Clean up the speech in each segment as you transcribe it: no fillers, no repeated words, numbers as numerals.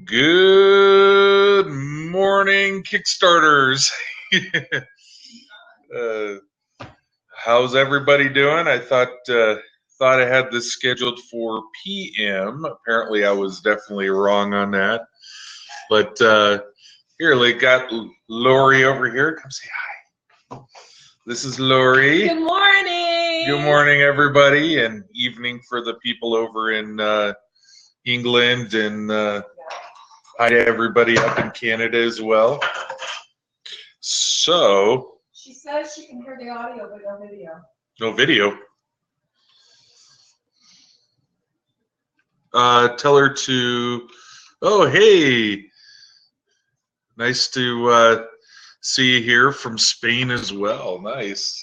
Good morning, Kickstarters. uh, how's everybody doing? I thought I had this scheduled for PM. Apparently, I was definitely wrong on that. But here, we got Lori over here. Come say hi. This is Lori. Good morning. Good morning, everybody, and evening for the people over in England, and hi to everybody up in Canada as well. So, she says she can hear the audio, but no video. No video. Tell her to. Oh, hey, nice to see you here from Spain as well. Nice.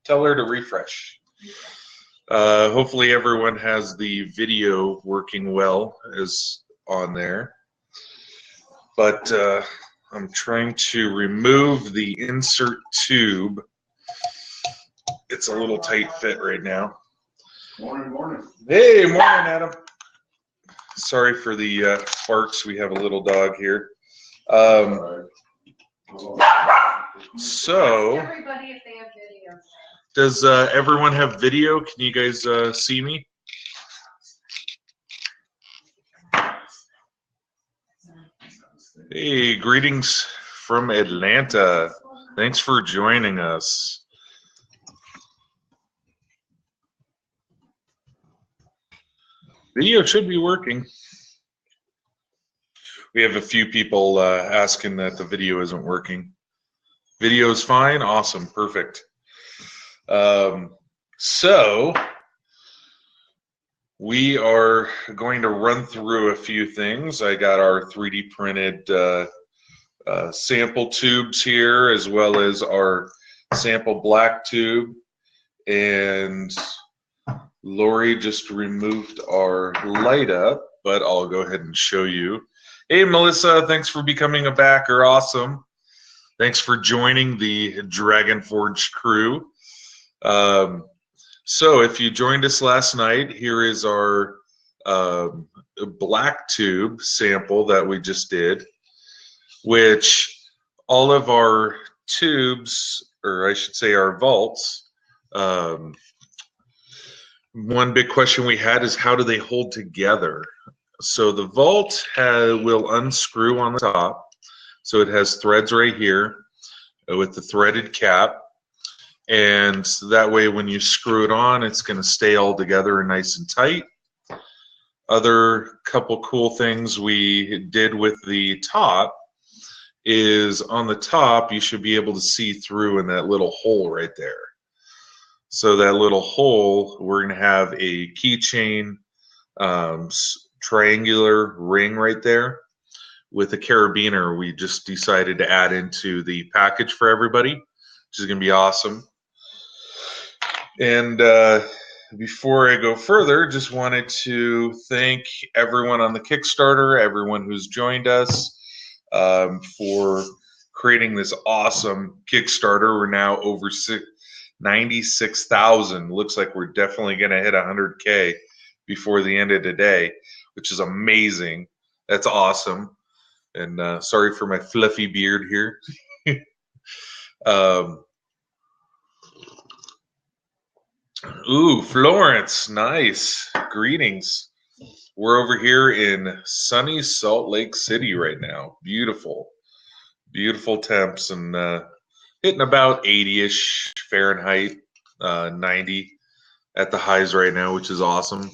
Tell her to refresh. Hopefully, everyone has the video working well as on there. But I'm trying to remove the insert tube. It's a little tight fit right now. Morning. Hey, morning, Adam. Sorry for the barks. We have a little dog here. So, Everybody, if they have video. Does everyone have video? Can you guys see me? Hey, greetings from Atlanta. Thanks for joining us. Video should be working. We have a few people asking that the video isn't working. Video is fine. Awesome. Perfect. So we are going to run through a few things. I got our 3D printed sample tubes here, as well as our sample black tube, and Lori just removed our light up, but I'll go ahead and show you. Hey, Melissa, thanks for becoming a backer. Awesome. Thanks for joining the Dragon Forge crew. So if you joined us last night, here is our black tube sample that we just did, which all of our tubes, or I should say our vaults, one big question we had is how do they hold together? So the vault will unscrew on the top. So it has threads right here with the threaded cap. And that way when you screw it on, it's going to stay all together and nice and tight. Other couple cool things we did with the top is on the top, you should be able to see through in that little hole right there. So that little hole, we're going to have a keychain triangular ring right there with a carabiner we just decided to add into the package for everybody, which is going to be awesome. And before I go further, just wanted to thank everyone on the Kickstarter, everyone who's joined us for creating this awesome Kickstarter. We're now over 96,000. Looks like we're definitely going to hit 100K before the end of the day, which is amazing. That's awesome. And sorry for my fluffy beard here. Ooh, Florence, nice. Greetings. We're over here in sunny Salt Lake City right now. Beautiful. Beautiful temps, and hitting about 80-ish Fahrenheit, 90 at the highs right now, which is awesome.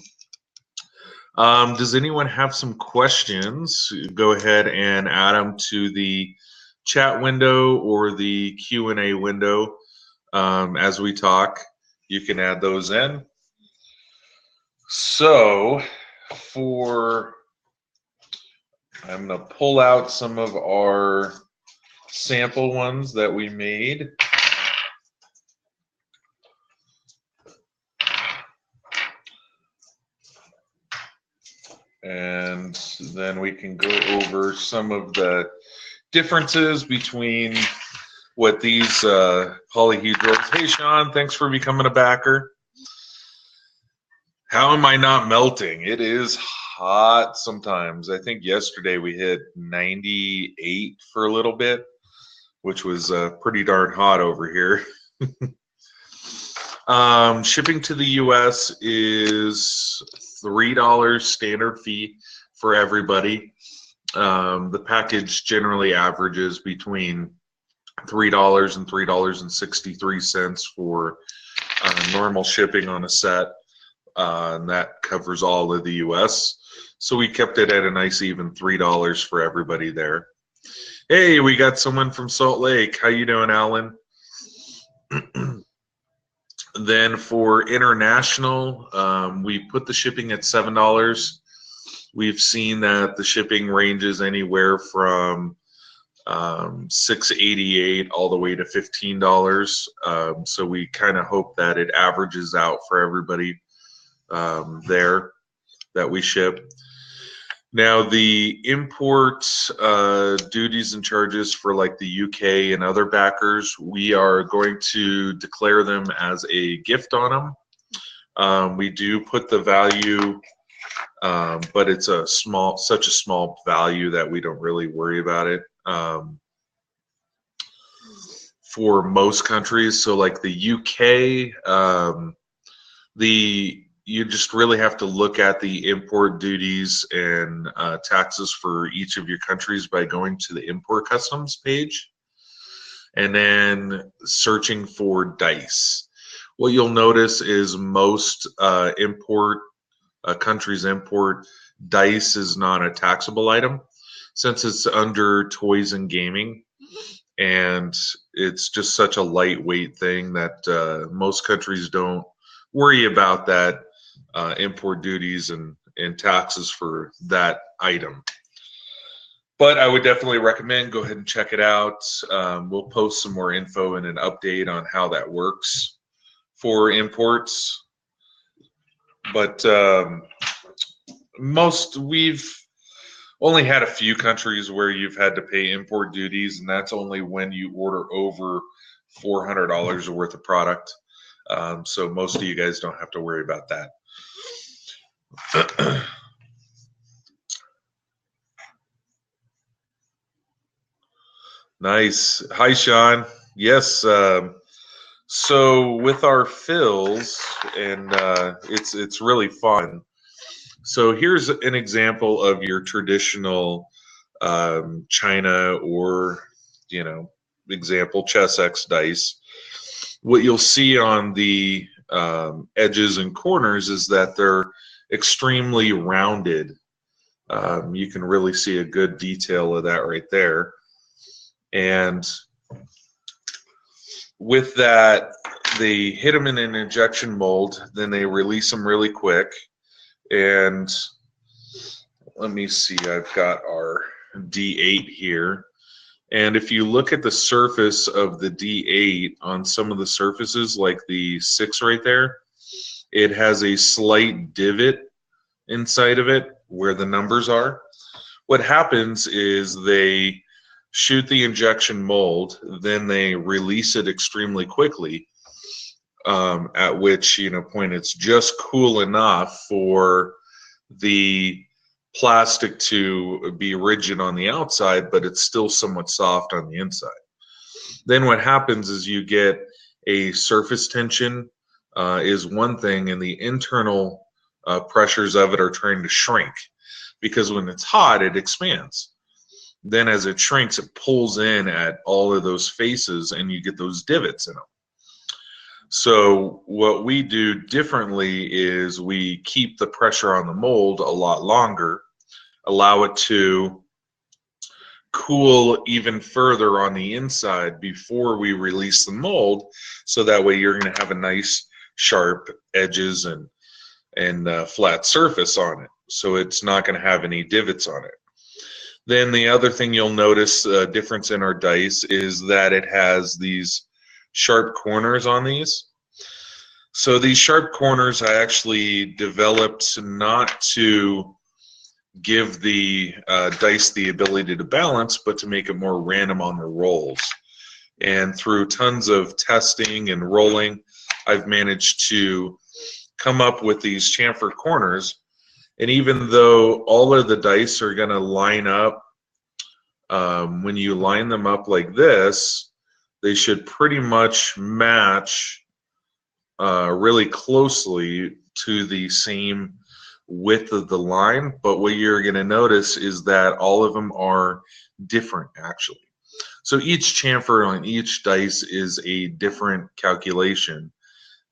Does anyone have some questions? Go ahead and add them to the chat window or the Q&A window as we talk. You can add those in. So I'm going to pull out some of our sample ones that we made. And then we can go over some of the differences between what these polyhedrals. Hey, Sean, thanks for becoming a backer. How am I not melting? It is hot sometimes. I think yesterday we hit 98 for a little bit, which was pretty darn hot over here. Shipping to the US is $3 standard fee for everybody. The package generally averages between $3 and $3.63 for normal shipping on a set, and that covers all of the US. So we kept it at a nice even $3 for everybody there. Hey, we got someone from Salt Lake. How you doing, Alan? Then for international, we put the shipping at $7. We've seen that the shipping ranges anywhere from $6.88 all the way to $15. So we kind of hope that it averages out for everybody there that we ship. Now the import duties and charges for like the UK and other backers, we are going to declare them as a gift on them. We do put the value, but it's such a small value that we don't really worry about it. For most countries, so like the UK, you just really have to look at the import duties and taxes for each of your countries by going to the import customs page and then searching for dice. What you'll notice is most countries import dice is not a taxable item since it's under toys and gaming, and it's just such a lightweight thing that most countries don't worry about that import duties and taxes for that item. But I would definitely recommend go ahead and check it out. We'll post some more info and an update on how that works for imports. But we've only had a few countries where you've had to pay import duties, and that's only when you order over $400 worth of product. So most of you guys don't have to worry about that. Nice. Hi, Sean. Yes. So with our fills, and it's really fun. So here's an example of your traditional China or example Chessex dice. What you'll see on the edges and corners is that they're extremely rounded. You can really see a good detail of that right there. And with that, they hit them in an injection mold, then they release them really quick. And let me see, I've got our D8 here. And if you look at the surface of the D8 on some of the surfaces, like the 6 right there, it has a slight divot inside of it where the numbers are. What happens is they shoot the injection mold, then they release it extremely quickly, at which point it's just cool enough for the plastic to be rigid on the outside, but it's still somewhat soft on the inside. Then what happens is you get a surface tension is one thing, and the internal pressures of it are trying to shrink, because when it's hot, it expands. Then as it shrinks, it pulls in at all of those faces, and you get those divots in them. So what we do differently is we keep the pressure on the mold a lot longer, allow it to cool even further on the inside before we release the mold, so that way you're going to have a nice sharp edges and flat surface on it, so it's not going to have any divots on it. Then the other thing you'll notice a difference in our dice is that it has these sharp corners on these. So these sharp corners I actually developed not to give the dice the ability to balance, but to make it more random on the rolls. And through tons of testing and rolling, I've managed to come up with these chamfer corners, And even though all of the dice are going to line up, when you line them up like this, they should pretty much match really closely to the same width of the line. But what you're going to notice is that all of them are different, actually. So each chamfer on each dice is a different calculation,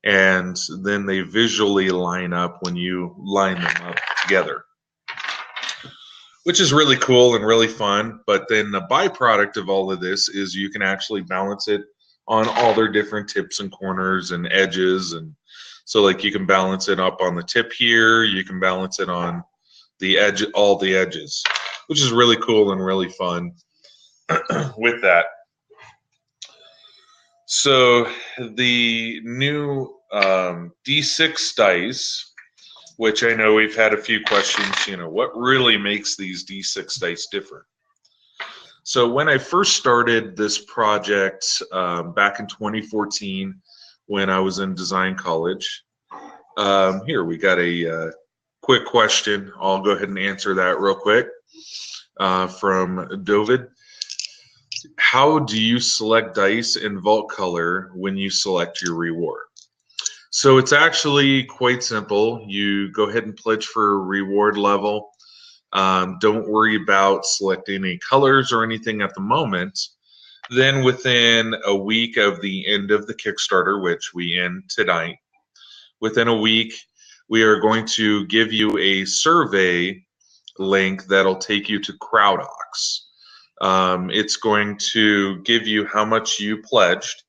and then they visually line up when you line them up together, which is really cool and really fun. But then the byproduct of all of this is you can actually balance it on all their different tips and corners and edges. And so like you can balance it up on the tip here, you can balance it on the edge, all the edges, which is really cool and really fun with that. So the new D6 dice, which I know we've had a few questions, what really makes these D6 dice different? So when I first started this project back in 2014, when I was in design college, here we got a quick question. I'll go ahead and answer that real quick from David. How do you select dice and vault color when you select your reward? So it's actually quite simple. You go ahead and pledge for a reward level. Don't worry about selecting any colors or anything at the moment. Then within a week of the end of the Kickstarter, which we end tonight, within a week, we are going to give you a survey link that'll take you to CrowdOx. It's going to give you how much you pledged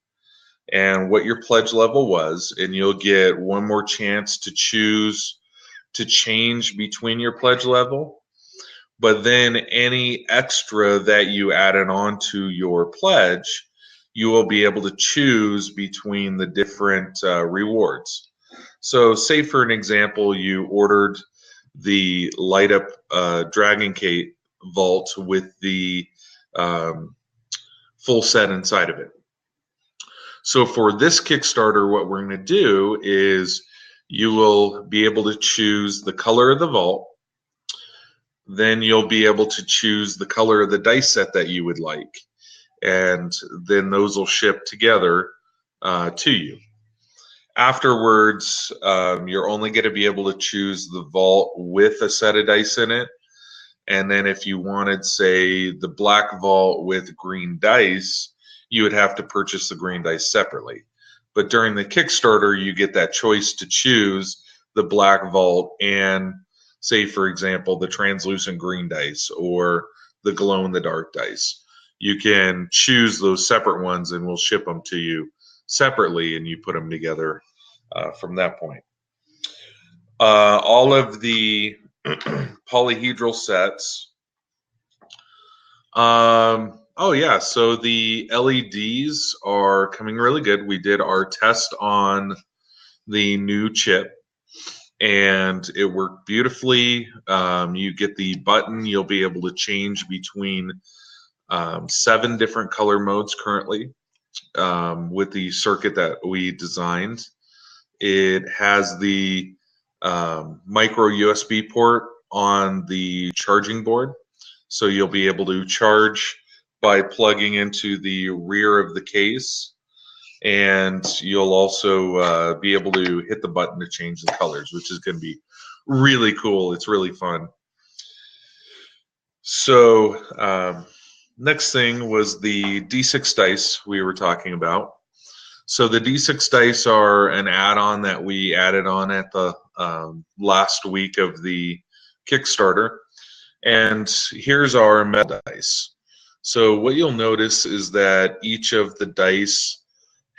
and what your pledge level was, and you'll get one more chance to choose to change between your pledge level. But then any extra that you added on to your pledge, you will be able to choose between the different rewards. So say for an example, you ordered the light up Dragon Gate vault with the full set inside of it. So for this Kickstarter, what we're going to do is you will be able to choose the color of the vault. Then you'll be able to choose the color of the dice set that you would like. And then those will ship together to you. Afterwards, you're only going to be able to choose the vault with a set of dice in it. And then if you wanted, say, the black vault with green dice, you would have to purchase the green dice separately. But during the Kickstarter, you get that choice to choose the black vault and, say, for example, the translucent green dice or the glow-in-the-dark dice. You can choose those separate ones and we'll ship them to you separately, and you put them together from that point. All of the polyhedral sets. Oh yeah, so the LEDs are coming really good. We did our test on the new chip and it worked beautifully. You get the button, you'll be able to change between 7 different color modes currently with the circuit that we designed. It has the micro USB port on the charging board, so you'll be able to charge by plugging into the rear of the case, and you'll also be able to hit the button to change the colors, which is going to be really cool. It's really fun. So next thing was the D6 dice we were talking about. So the D6 dice are an add-on that we added on at the last week of the Kickstarter. And here's our meta dice. So what you'll notice is that each of the dice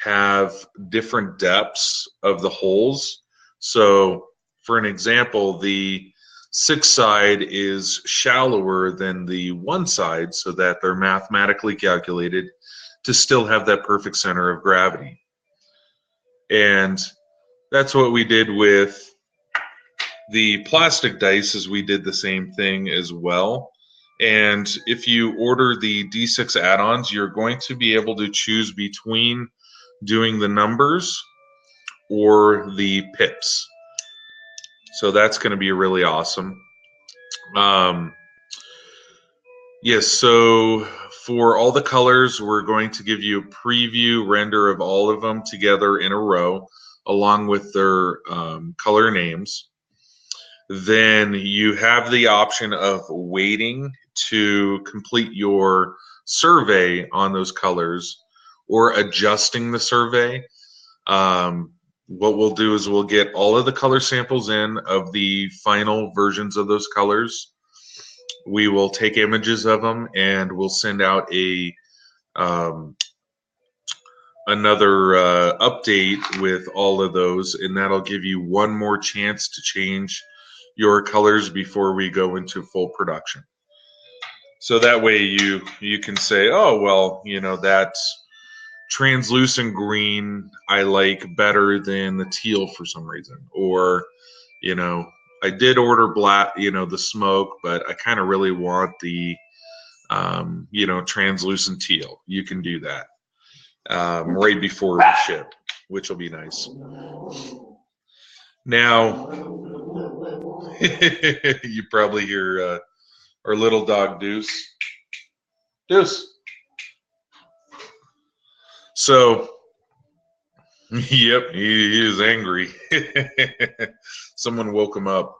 have different depths of the holes. So for an example, the 6 side is shallower than the 1 side, so that they're mathematically calculated to still have that perfect center of gravity. And that's what we did with the plastic dice, is we did the same thing as well. And if you order the D6 add-ons, you're going to be able to choose between doing the numbers or the pips. So that's going to be really awesome. Yes, so for all the colors, we're going to give you a preview render of all of them together in a row, along with their color names. Then you have the option of waiting to complete your survey on those colors or adjusting the survey. What we'll do is we'll get all of the color samples in of the final versions of those colors. We will take images of them and we'll send out a another update with all of those, and that'll give you one more chance to change your colors before we go into full production. So that way you can say, oh well, you know, that translucent green I like better than the teal for some reason, or you know, I did order black, you know, the smoke, but I kind of really want the you know, translucent teal. You can do that right before we ship, which will be nice. Now, you probably hear our little dog Deuce. Deuce. So, yep, he is angry. Someone woke him up.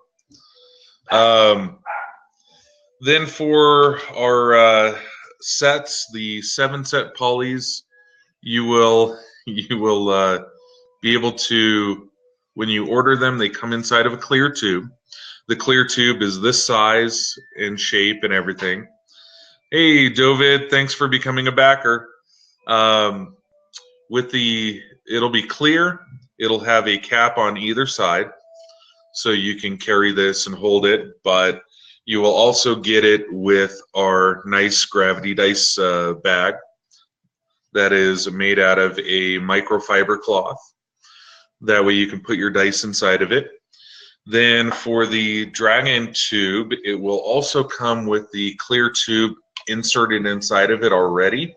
Then for our sets, the 7-set polys, you will be able to, when you order them, they come inside of a clear tube. The clear tube is this size and shape and everything. Hey, Dovid, thanks for becoming a backer. It'll be clear. It'll have a cap on either side, so you can carry this and hold it, but you will also get it with our nice gravity dice bag that is made out of a microfiber cloth. That way you can put your dice inside of it. Then for the dragon tube, it will also come with the clear tube inserted inside of it already.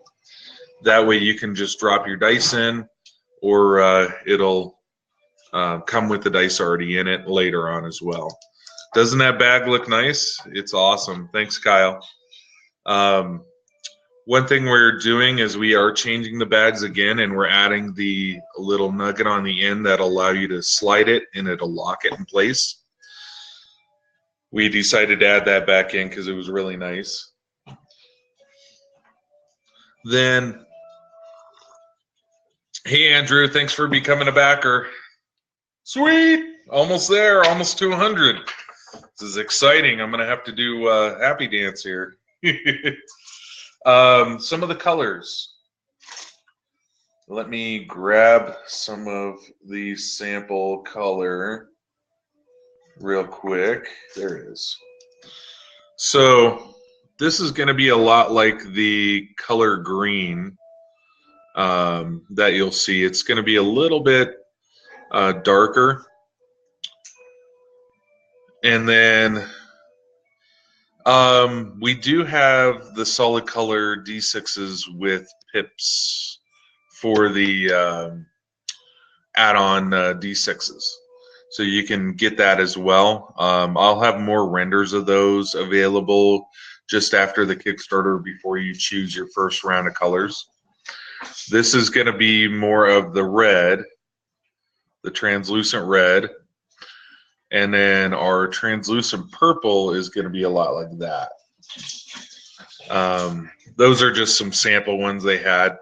That way you can just drop your dice in, or it'll come with the dice already in it later on as well. Doesn't that bag look nice? It's awesome. Thanks, Kyle. One thing we're doing is we are changing the bags again, and we're adding the little nugget on the end that'll allow you to slide it and it'll lock it in place. We decided to add that back in because it was really nice. Then, hey Andrew, thanks for becoming a backer. Sweet, almost there, almost 200. This is exciting. I'm gonna have to do happy dance here. Some of the colors. Let me grab some of the sample color real quick. There it is. So this is going to be a lot like the color green that you'll see. It's going to be a little bit darker. And then we do have the solid color D6s with pips for the add-on D6s. So you can get that as well. I'll have more renders of those available just after the Kickstarter before you choose your first round of colors. This is going to be more of the red, the translucent red. And then our translucent purple is going to be a lot like that. Those are just some sample ones they had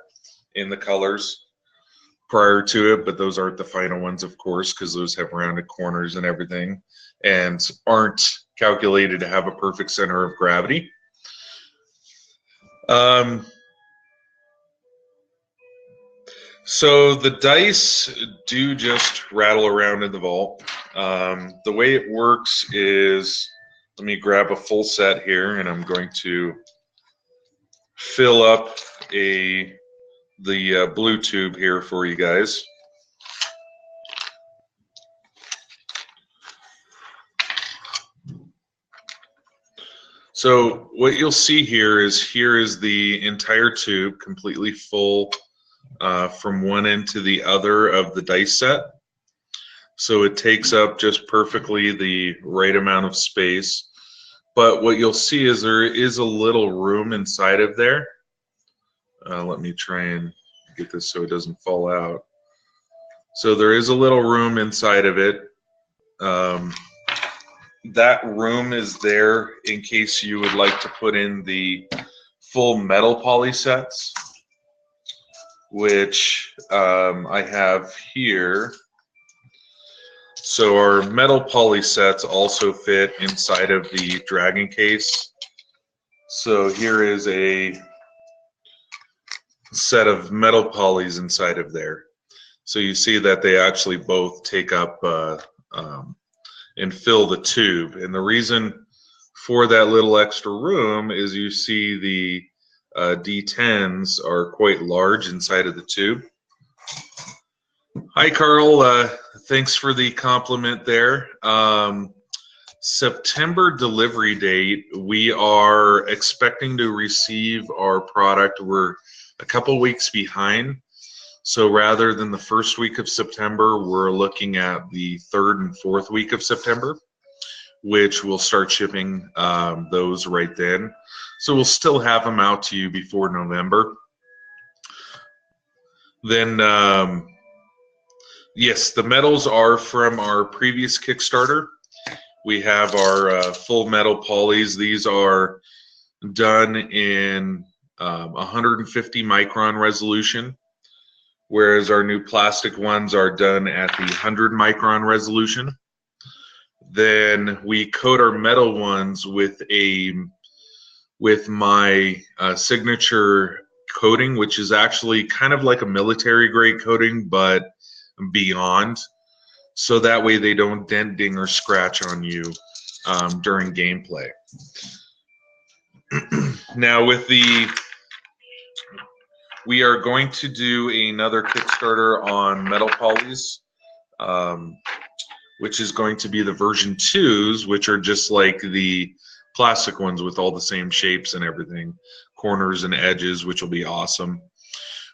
in the colors prior to it, but those aren't the final ones, of course, because those have rounded corners and everything and aren't calculated to have a perfect center of gravity. So the dice do just rattle around in the vault. The way it works is, let me grab a full set here, and I'm going to fill up the blue tube here for you guys. So what you'll see here is the entire tube completely full from one end to the other of the dice set. so it takes up just perfectly the right amount of space. But what you'll see is there is a little room inside of there. Let me try and get this so it doesn't fall out. So there is a little room inside of it. That room is there in case you would like to put in the full metal poly sets, which I have here. So our metal poly sets also fit inside of the Dragon case. So here is a set of metal polys inside of there. So you see that they actually both take up and fill the tube. And the reason for that little extra room is you see the D10s are quite large inside of the tube. Hi, Carl. Thanks for the compliment there. September delivery date, we are expecting to receive our product. We're a couple weeks behind. So rather than the first week of September, we're looking at the third and fourth week of September, which we'll start shipping those right then. So we'll still have them out to you before November. Then, yes, the metals are from our previous Kickstarter. We have our full metal polys. These are done in 150 micron resolution, whereas our new plastic ones are done at the 100 micron resolution. Then we coat our metal ones with my signature coating, which is actually kind of like a military grade coating, but beyond. So that way they don't dent, ding, or scratch on you during gameplay. Now we are going to do another Kickstarter on metal polys, which is going to be the version 2s, which are just like the plastic ones with all the same shapes and everything, corners and edges, which will be awesome.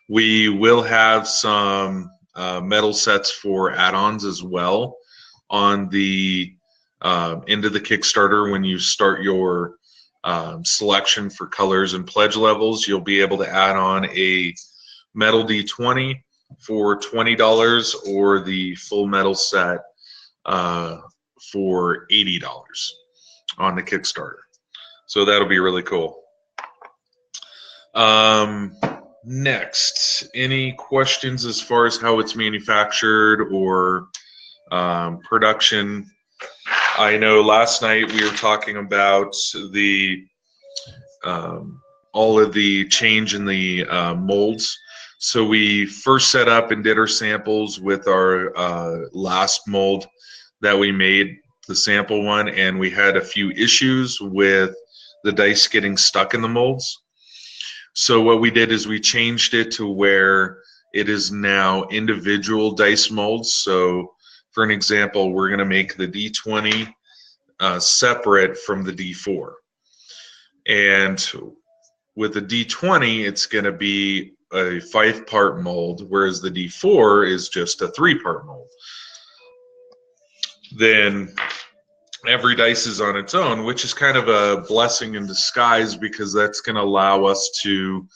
We will have some metal sets for add-ons as well on the end of the Kickstarter. When you start your selection for colors and pledge levels, you'll be able to add on a metal D20 for $20 or the full metal set for $80 on the Kickstarter. So that'll be really cool. Next, any questions as far as how it's manufactured or production? I know last night we were talking about the all of the change in the molds. So we first set up and did our samples with our last mold that we made, the sample one, and we had a few issues with the dice getting stuck in the molds. So what we did is we changed it to where it is now individual dice molds. So for an example, we're going to make the D20 separate from the D4. And with the D20, it's going to be a 5-part mold, whereas the D4 is just a 3-part mold. Then every dice is on its own, which is kind of a blessing in disguise, because that's going to allow us to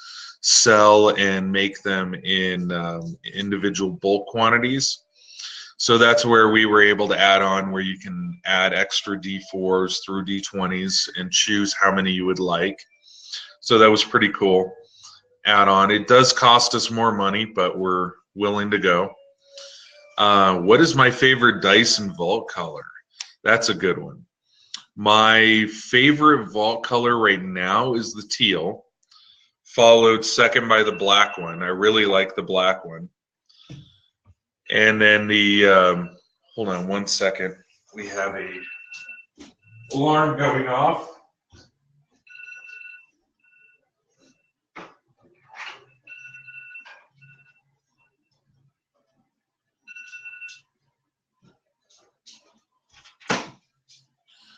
sell and make them in individual bulk quantities. So that's where we were able to add on, where you can add extra D4s through D20s and choose how many you would like. So that was pretty cool. Add on. It does cost us more money, but we're willing to go. What is my favorite dice and vault color? That's a good one. My favorite vault color right now is the teal, followed second by the black one. I really like the black one. And then the, hold on one second. We have a alarm going off.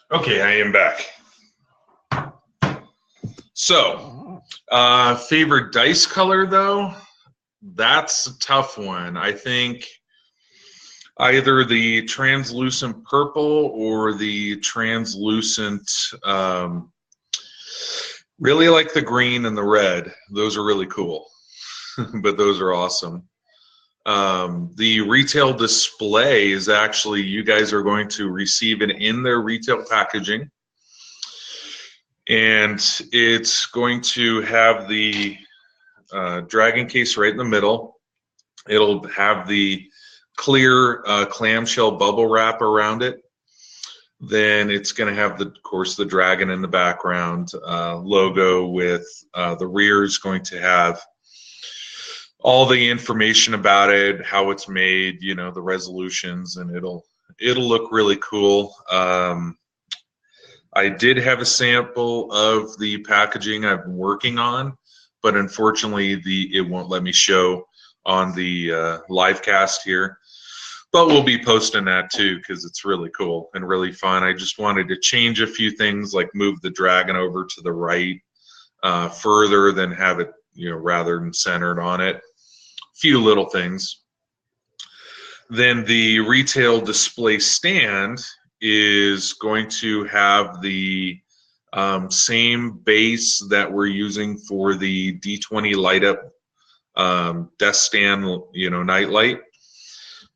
Okay, I am back. So, favorite dice color though? That's a tough one. I think either the translucent purple or the translucent, really like the green and the red. Those are really cool, but those are awesome. The retail display is actually, you guys are going to receive it in their retail packaging. And it's going to have the dragon case right in the middle. It'll have the clear clamshell bubble wrap around it. Then it's going to have, of course, the dragon in the background logo with the rear is going to have all the information about it, how it's made, you know, the resolutions, and it'll look really cool. I did have a sample of the packaging I've been working on, but unfortunately it won't let me show on the live cast here. But we'll be posting that too because it's really cool and really fun. I just wanted to change a few things, like move the dragon over to the right further than have it, you know, rather than centered on it. A few little things. Then the retail display stand is going to have the same base that we're using for the D20 light up desk stand, you know, night light.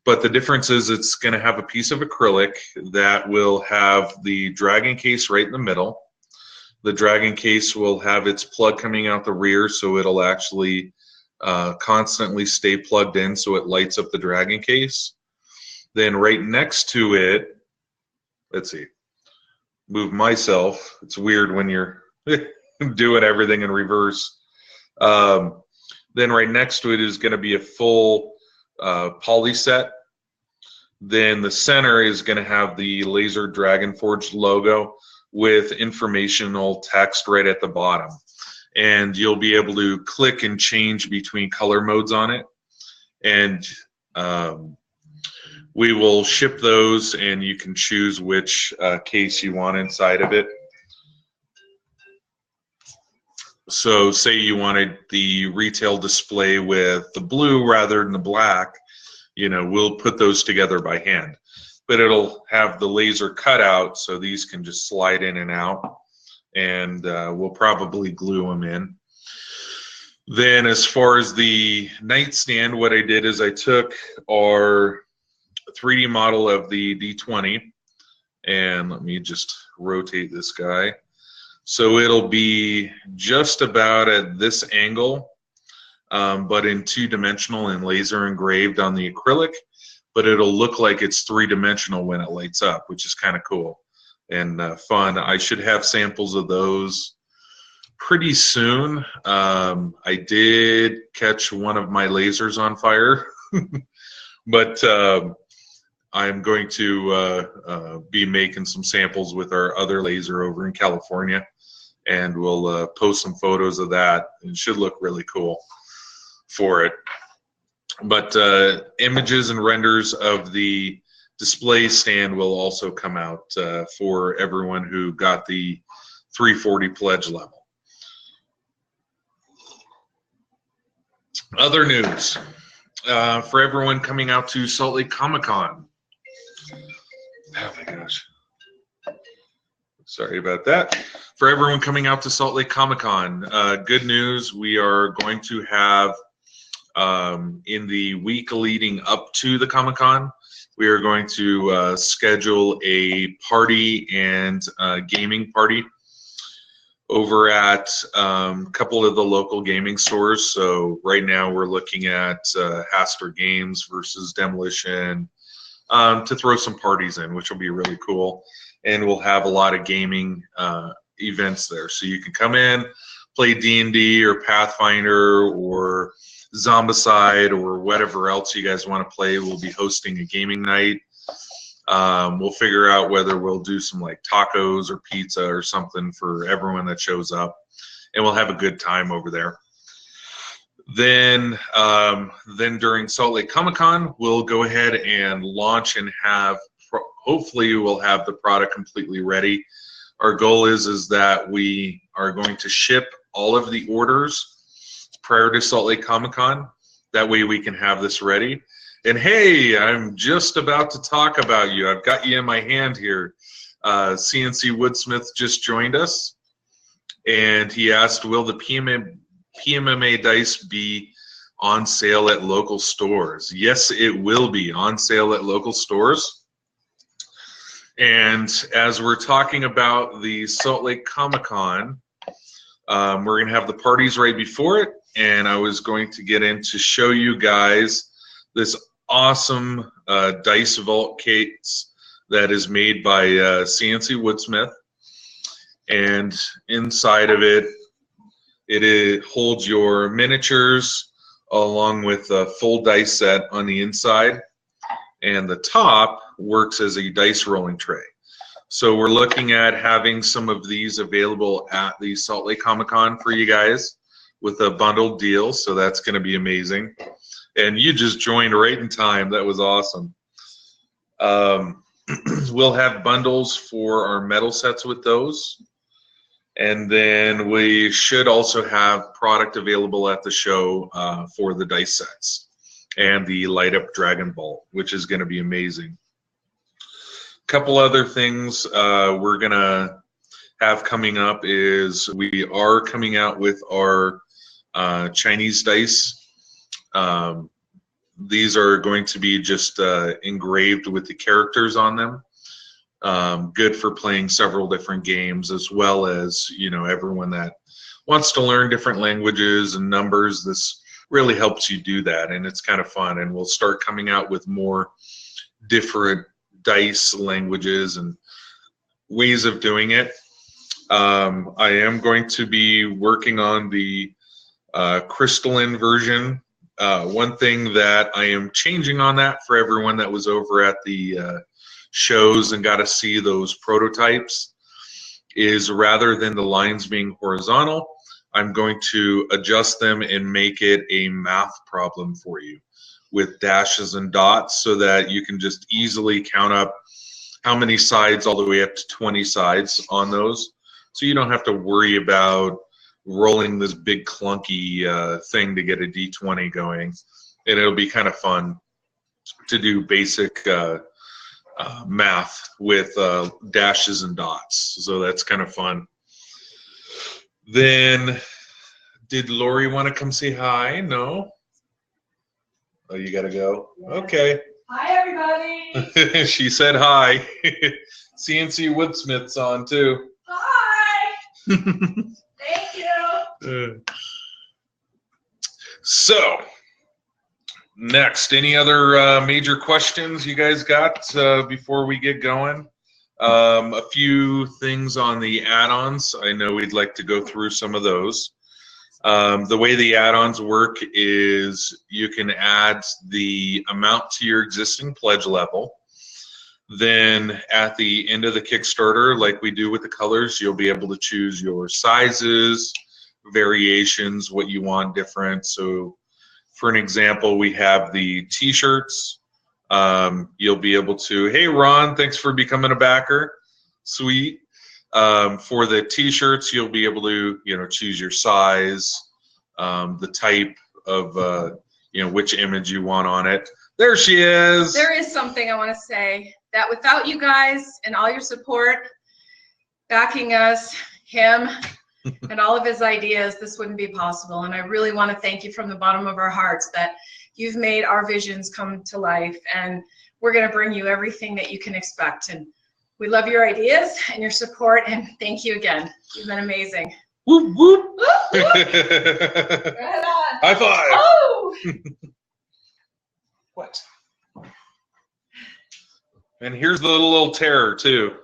But the difference is it's going to have a piece of acrylic that will have the dragon case right in the middle. The dragon case will have its plug coming out the rear, so it'll actually constantly stay plugged in so it lights up the dragon case. Then right next to it, let's see, move myself. It's weird when you're doing everything in reverse. Then right next to it is going to be a full poly set. Then the center is going to have the Laser Dragon Forged logo with informational text right at the bottom. And you'll be able to click and change between color modes on it. And we will ship those, and you can choose which case you want inside of it. So say you wanted the retail display with the blue rather than the black, you know, we'll put those together by hand. But it'll have the laser cutout, so these can just slide in and out, and we'll probably glue them in. Then as far as the nightstand, what I did is I took our 3D model of the D20, and let me just rotate this guy. So it'll be just about at this angle, but in two-dimensional and laser engraved on the acrylic, but it'll look like it's three-dimensional when it lights up, which is kind of cool and fun. I should have samples of those pretty soon. I did catch one of my lasers on fire, but I'm going to be making some samples with our other laser over in California, and we'll post some photos of that. It should look really cool for it. But images and renders of the display stand will also come out for everyone who got the 340 pledge level. Other news for everyone coming out to Salt Lake Comic-Con. Oh my gosh. Sorry about that. For everyone coming out to Salt Lake Comic-Con, good news, we are going to have, in the week leading up to the Comic-Con, we are going to schedule a party and gaming party over at a couple of the local gaming stores. So right now we're looking at Haster Games versus Demolition, to throw some parties in, which will be really cool. And we'll have a lot of gaming events there. So you can come in, play D&D or Pathfinder or Zombicide or whatever else you guys want to play. We'll be hosting a gaming night. We'll figure out whether we'll do some like tacos or pizza or something for everyone that shows up. And we'll have a good time over there. Then during Salt Lake Comic-Con, we'll go ahead and launch and have, hopefully we'll have the product completely ready. Our goal is that we are going to ship all of the orders prior to Salt Lake Comic-Con. That way we can have this ready. And hey, I'm just about to talk about you. I've got you in my hand here. CNC Woodsmith just joined us, and he asked, will the PMMA dice be on sale at local stores? Yes, it will be on sale at local stores. And as we're talking about the Salt Lake Comic-Con, we're going to have the parties right before it, and I was going to get in to show you guys this awesome dice vault case that is made by CNC Woodsmith. And inside of it, it holds your miniatures along with a full dice set on the inside, and the top works as a dice rolling tray. So we're looking at having some of these available at the Salt Lake Comic-Con for you guys with a bundled deal, so that's going to be amazing. And you just joined right in time. That was awesome. We'll have bundles for our metal sets with those. And then we should also have product available at the show for the dice sets and the light up Dragon Ball, which is going to be amazing. A couple other things we're going to have coming up is we are coming out with our Chinese dice. These are going to be just engraved with the characters on them. Good for playing several different games, as well as, you know, everyone that wants to learn different languages and numbers. This really helps you do that, and it's kind of fun. And we'll start coming out with more different dice languages and ways of doing it. I am going to be working on the crystalline version. One thing that I am changing on that for everyone that was over at the shows and got to see those prototypes is, rather than the lines being horizontal, I'm going to adjust them and make it a math problem for you with dashes and dots, so that you can just easily count up how many sides, all the way up to 20 sides on those. So you don't have to worry about rolling this big clunky thing to get a D20 going. And it'll be kind of fun to do basic math with dashes and dots. So that's kind of fun. Then, did Lori want to come say hi? No? Oh, you got to go? Yeah. Okay. Hi, everybody. She said hi. CNC Woodsmith's on, too. Hi. Thank you. So, next, any other major questions you guys got before we get going? A few things on the add-ons. I know we'd like to go through some of those. The way the add-ons work is you can add the amount to your existing pledge level. Then at the end of the Kickstarter, like we do with the colors, you'll be able to choose your sizes, variations, what you want different. So for an example, we have the t-shirts. You'll be able to, hey Ron, thanks for becoming a backer. Sweet. For the t-shirts, you'll be able to, you know, choose your size, the type of, you know, which image you want on it. There she is. There is something I want to say, that without you guys and all your support, backing us, him, and all of his ideas, this wouldn't be possible. And I really want to thank you from the bottom of our hearts that you've made our visions come to life, and we're going to bring you everything that you can expect. And we love your ideas and your support, and thank you again. You've been amazing. Whoop, whoop. Whoop, whoop. Right on. High five. Oh! What? And here's the little terror too,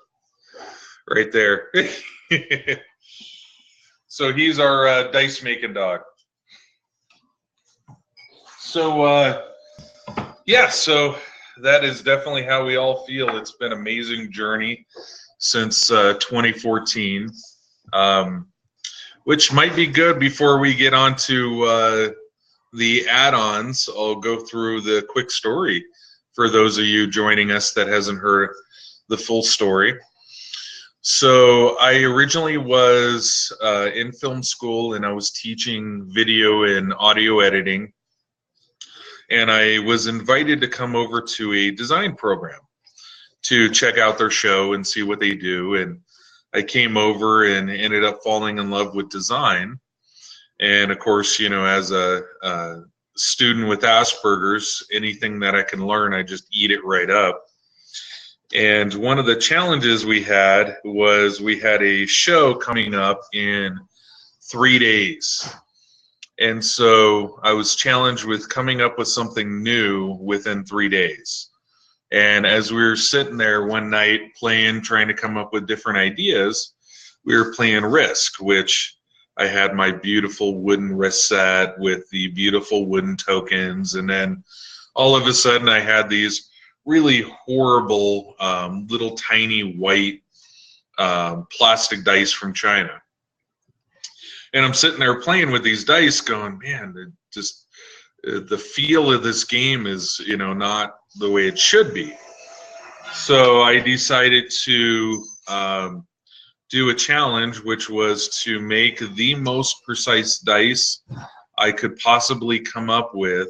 right there. So he's our dice making dog. So yeah, so that is definitely how we all feel. It's been an amazing journey since 2014, which might be good. Before we get on to the add-ons, I'll go through the quick story for those of you joining us that hasn't heard the full story. So I originally was in film school, and I was teaching video and audio editing. and I was invited to come over to a design program to check out their show and see what they do. And I came over and ended up falling in love with design. And of course, you know, as a student with Asperger's, anything that I can learn, I just eat it right up. And one of the challenges we had was we had a show coming up in 3 days. And so I was challenged with coming up with something new within 3 days. And as we were sitting there one night playing, trying to come up with different ideas, we were playing Risk, which I had my beautiful wooden Risk set with the beautiful wooden tokens. And then all of a sudden I had these really horrible little tiny white plastic dice from China. And I'm sitting there playing with these dice going, man, the feel of this game is, you know, not the way it should be. So I decided to do a challenge, which was to make the most precise dice I could possibly come up with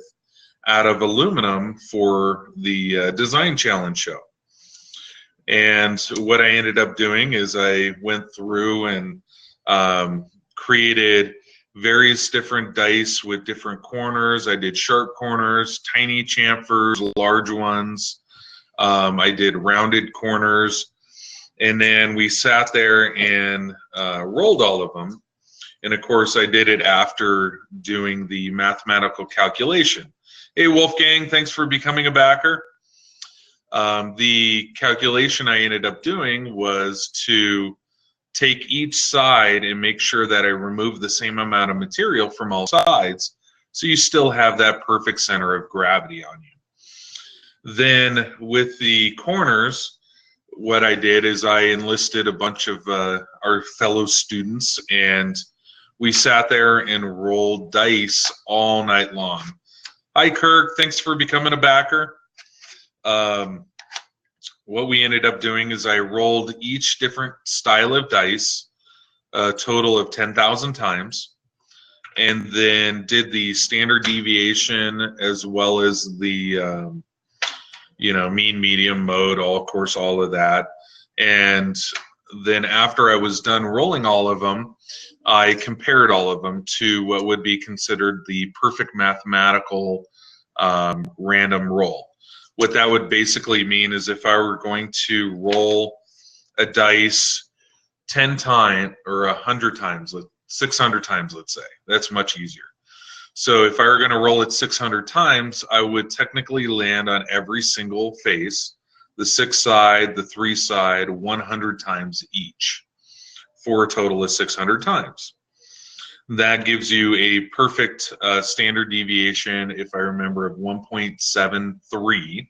out of aluminum for the design challenge show. And what I ended up doing is I went through and created various different dice with different corners. I did sharp corners, tiny chamfers, large ones. I did rounded corners. And then we sat there and rolled all of them. And of course, I did it after doing the mathematical calculation. Hey, Wolfgang, thanks for becoming a backer. The calculation I ended up doing was to take each side and make sure that I remove the same amount of material from all sides, so you still have that perfect center of gravity on you. Then with the corners, what I did is I enlisted a bunch of our fellow students, and we sat there and rolled dice all night long. Hi, Kirk. Thanks for becoming a backer. What we ended up doing is I rolled each different style of dice a total of 10,000 times, and then did the standard deviation as well as the you know, mean, medium, mode, all, of course, all of that. And then after I was done rolling all of them, I compared all of them to what would be considered the perfect mathematical random roll. What that would basically mean is if I were going to roll a dice 10 times or 100 times, 600 times, let's say, that's much easier. So if I were going to roll it 600 times, I would technically land on every single face, the 6 side, the 3 side, 100 times each, for a total of 600 times. That gives you a perfect standard deviation, if I remember, of 1.73.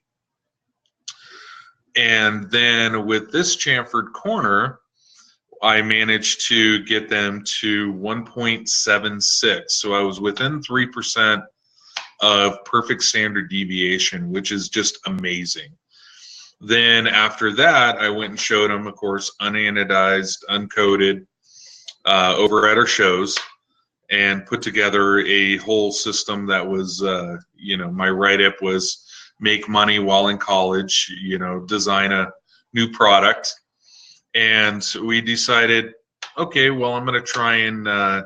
And then with this chamfered corner, I managed to get them to 1.76. So I was within 3% of perfect standard deviation, which is just amazing. Then after that, I went and showed them, of course, unanodized, uncoated, over at our shows, and put together a whole system that was, you know, my write-up was make money while in college, you know, design a new product. And we decided, okay, well, I'm going to try and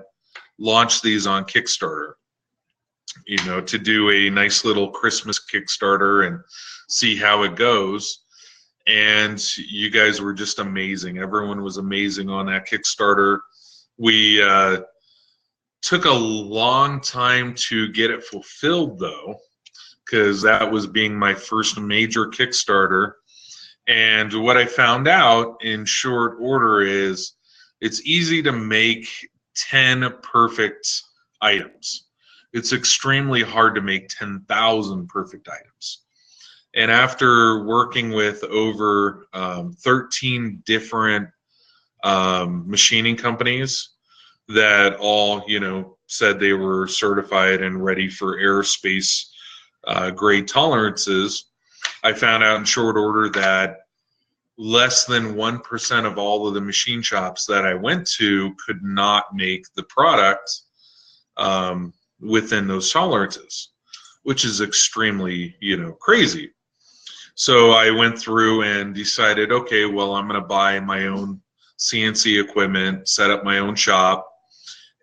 launch these on Kickstarter, you know, to do a nice little Christmas Kickstarter and see how it goes. And you guys were just amazing. Everyone was amazing on that Kickstarter. We took a long time to get it fulfilled, though, because that was being my first major Kickstarter. And what I found out in short order is it's easy to make 10 perfect items. It's extremely hard to make 10,000 perfect items. And after working with over 13 different machining companies that all, you know, said they were certified and ready for aerospace grade tolerances, I found out in short order that less than 1% of all of the machine shops that I went to could not make the product within those tolerances. which is extremely, crazy. So I went through and decided, okay, well, I'm going to buy my own CNC equipment, set up my own shop,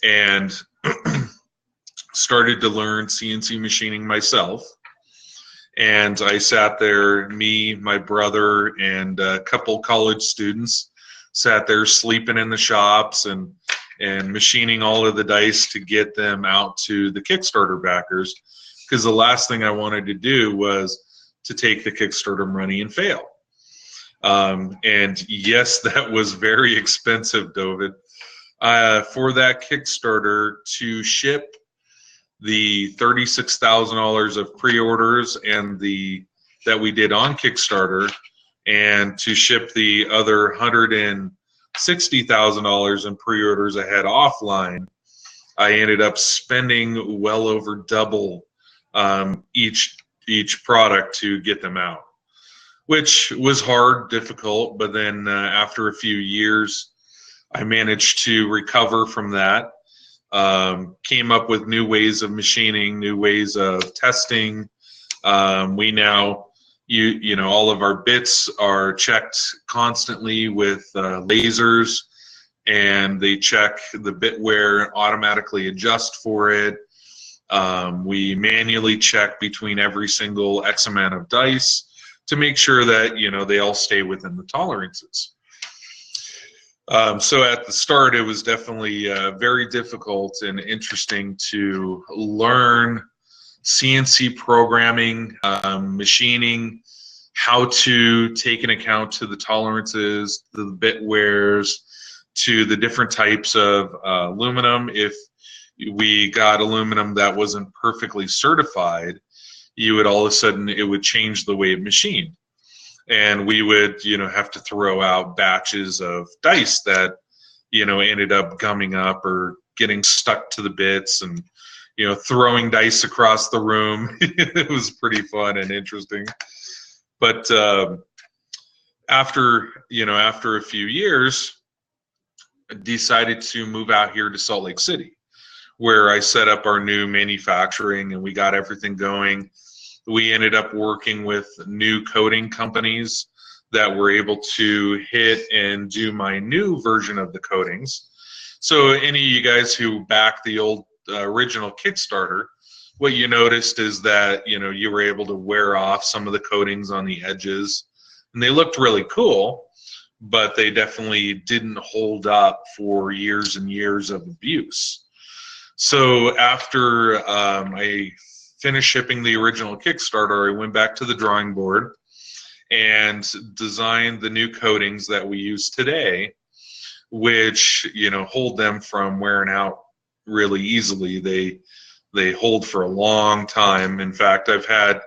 and started to learn CNC machining myself. And I sat there, me, my brother, and a couple college students sat there sleeping in the shops and machining all of the dice to get them out to the Kickstarter backers, because the last thing I wanted to do was to take the Kickstarter money and fail. And yes, that was very expensive, David. For that Kickstarter, to ship the $36,000 of pre-orders and that we did on Kickstarter, and to ship the other $160,000 in pre-orders I had offline, I ended up spending well over double each product to get them out, which was hard, difficult. But then after a few years, I managed to recover from that. Came up with new ways of machining, new ways of testing. We now, all of our bits are checked constantly with lasers, and they check the bit wear and automatically adjust for it. We manually check between every single X amount of dice to make sure that, they all stay within the tolerances. So at the start, it was definitely very difficult and interesting to learn CNC programming, machining, how to take an account to the tolerances, the bit wears, to the different types of aluminum. If we got aluminum that wasn't perfectly certified, you would all of a sudden, it would change the way it machined. And we would, have to throw out batches of dice that, ended up gumming up or getting stuck to the bits, and, throwing dice across the room. It was pretty fun and interesting. But after a few years, I decided to move out here to Salt Lake City, where I set up our new manufacturing and we got everything going. We ended up working with new coating companies that were able to hit and do my new version of the coatings. So any of you guys who backed the old original Kickstarter, what you noticed is that, you were able to wear off some of the coatings on the edges, and they looked really cool, but they definitely didn't hold up for years and years of abuse. So after I finished shipping the original Kickstarter, I went back to the drawing board and designed the new coatings that we use today, which, hold them from wearing out really easily. They hold for a long time. In fact, I've had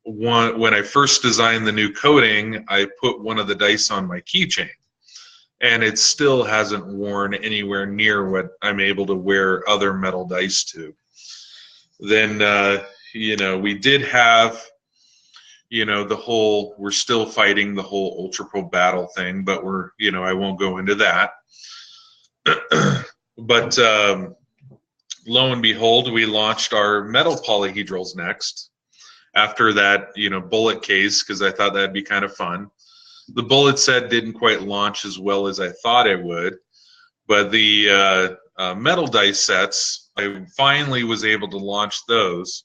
one, when I first designed the new coating, I put one of the dice on my keychain, and it still hasn't worn anywhere near what I'm able to wear other metal dice to. Then, we did have, we're still fighting the whole Ultra Pro battle thing, but I won't go into that. But lo and behold, we launched our metal polyhedrals next. After that, bullet case, because I thought that'd be kind of fun. The bullet set didn't quite launch as well as I thought it would, but the metal dice sets, I finally was able to launch those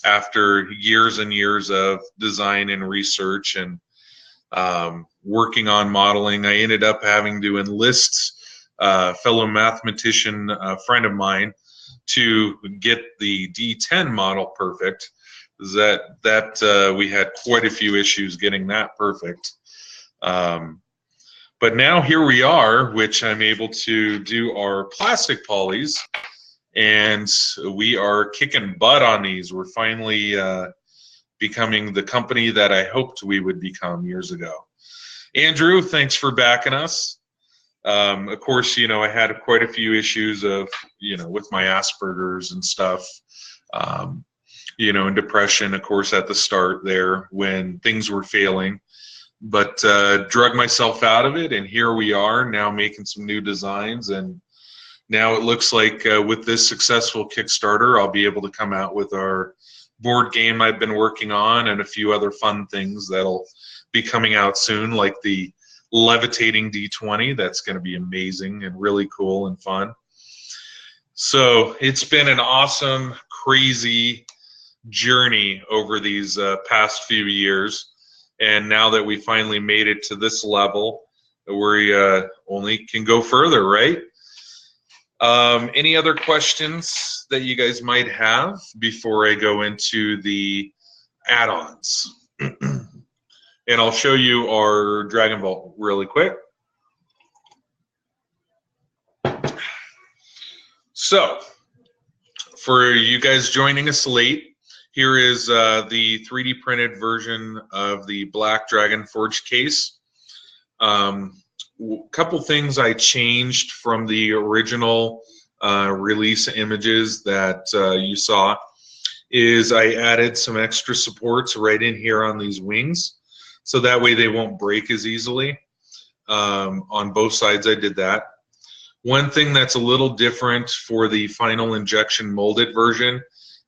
after years and years of design and research and working on modeling. I ended up having to enlist a fellow mathematician, friend of mine, to get the D10 model perfect. That we had quite a few issues getting that perfect. But now here we are, which I'm able to do our plastic polys, and we are kicking butt on these. We're finally becoming the company that I hoped we would become years ago. Andrew, thanks for backing us. Of course, I had quite a few issues of, with my Asperger's and stuff, and depression, of course, at the start there when things were failing. But drug myself out of it, and here we are now making some new designs. And now it looks like with this successful Kickstarter, I'll be able to come out with our board game I've been working on, and a few other fun things that'll be coming out soon, like the levitating D20. That's going to be amazing and really cool and fun. So it's been an awesome, crazy journey over these past few years. And now that we finally made it to this level, we only can go further, right? Any other questions that you guys might have before I go into the add-ons? And I'll show you our Dragon Vault really quick. So, for you guys joining us late, here is the 3D printed version of the Black Dragon Forge case. Couple things I changed from the original release images that you saw is I added some extra supports right in here on these wings, so that way they won't break as easily. On both sides I did that. One thing that's a little different for the final injection molded version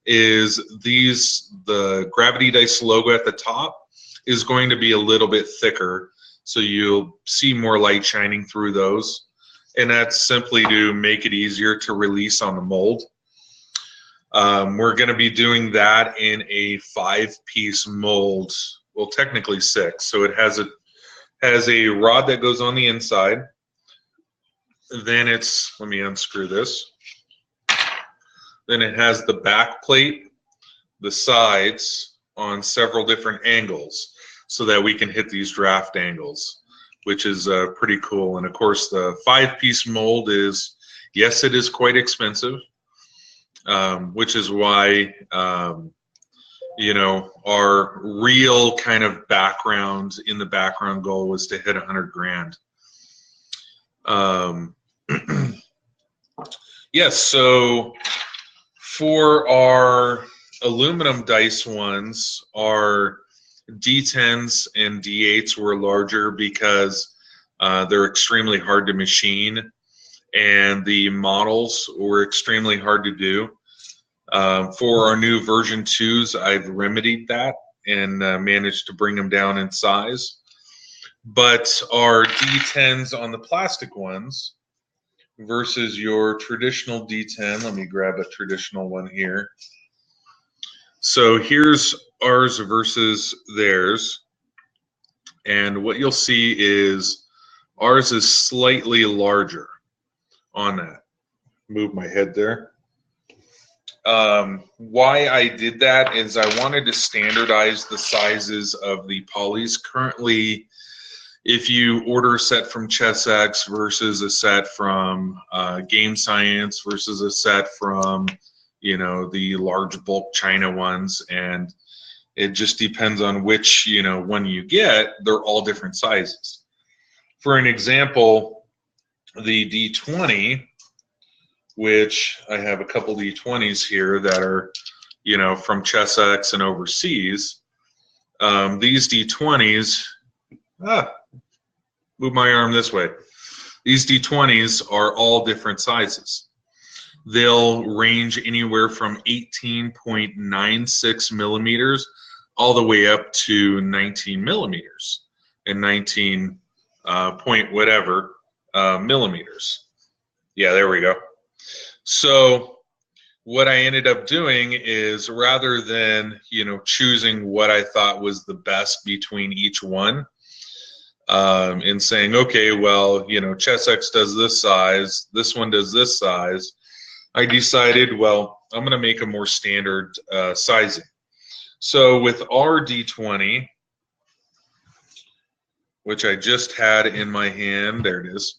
is the Gravity Dice logo at the top is going to be a little bit thicker, so you'll see more light shining through those. And that's simply to make it easier to release on the mold. We're going to be doing that in a 5-piece mold, well, technically 6. So it has a rod that goes on the inside. Then let me unscrew this. Then it has the back plate, the sides on several different angles, so that we can hit these draft angles, which is pretty cool. And of course, the 5-piece mold is, yes, it is quite expensive, which is why, you know, our real kind of background in the background goal was to hit 100 grand. Yes, so for our aluminum dice ones, our D10s and D8s were larger because they're extremely hard to machine, and the models were extremely hard to do. For our new version 2s, I've remedied that and managed to bring them down in size. But our D10s on the plastic ones versus your traditional D10, let me grab a traditional one here. So here's ours versus theirs. And what you'll see is ours is slightly larger on that. Move my head there. Why I did that is I wanted to standardize the sizes of the polys. Currently, if you order a set from ChessX versus a set from Game Science versus a set from, you know, the large bulk China ones, and it just depends on which, you know, one you get, they're all different sizes. For an example, the D20, which I have a couple D20s here that are, you know, from ChessX and overseas. These D20s, move my arm this way. These D20s are all different sizes. They'll range anywhere from 18.96 millimeters all the way up to 19 millimeters and 19 point whatever millimeters. Yeah, there we go. So what I ended up doing is, rather than, you know, choosing what I thought was the best between each one, and saying, okay, well, you know, ChessX does this size, this one does this size, I decided, well, I'm going to make a more standard sizing. So with our D20, which I just had in my hand, there it is.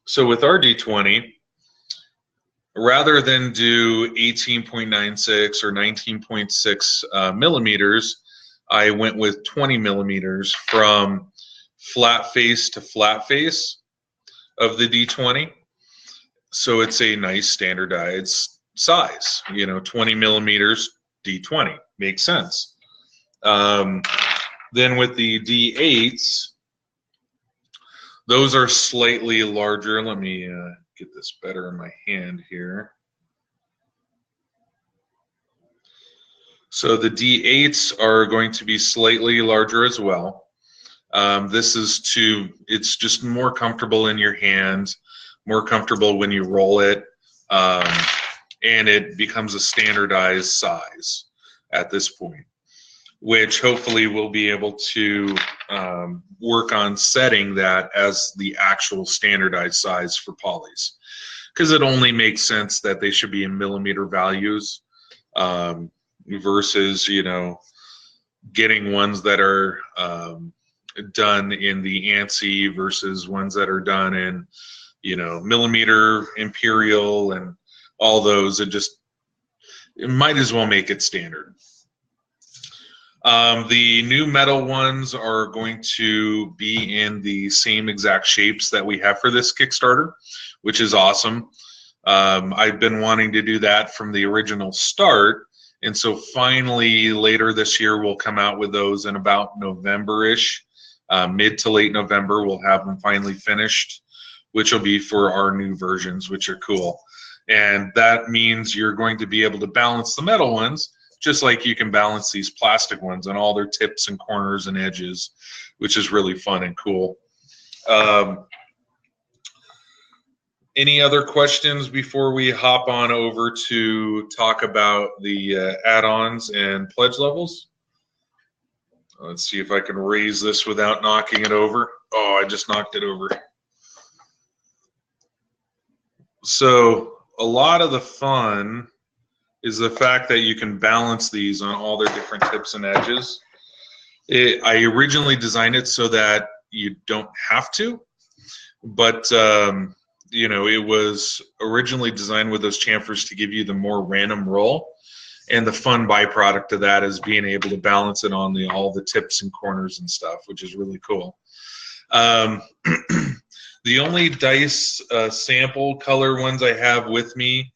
So with our D20, rather than do 18.96 or 19.6 millimeters, I went with 20 millimeters from flat face to flat face of the D20. So it's a nice standardized size, you know, 20 millimeters D20, makes sense. Then with the D8s, those are slightly larger. Let me get this better in my hand here. So the D8s are going to be slightly larger as well. It's just more comfortable in your hand, more comfortable when you roll it, um, and it becomes a standardized size at this point, which hopefully we'll be able to work on setting that as the actual standardized size for polys, because it only makes sense that they should be in millimeter values versus, getting ones that are done in the ANSI versus ones that are done in, millimeter imperial and all those. It might as well make it standard. The new metal ones are going to be in the same exact shapes that we have for this Kickstarter, which is awesome. I've been wanting to do that from the original start, and so finally later this year we'll come out with those in about November-ish. Mid to late November we'll have them finally finished, which will be for our new versions, which are cool. And that means you're going to be able to balance the metal ones just like you can balance these plastic ones on all their tips and corners and edges, which is really fun and cool. Any other questions before we hop on over to talk about the add-ons and pledge levels? Let's see if I can raise this without knocking it over. Oh, I just knocked it over. So a lot of the fun is the fact that you can balance these on all their different tips and edges. I originally designed it so that you don't have to, but it was originally designed with those chamfers to give you the more random roll, and the fun byproduct of that is being able to balance it on all the tips and corners and stuff, which is really cool. The only dice sample color ones I have with me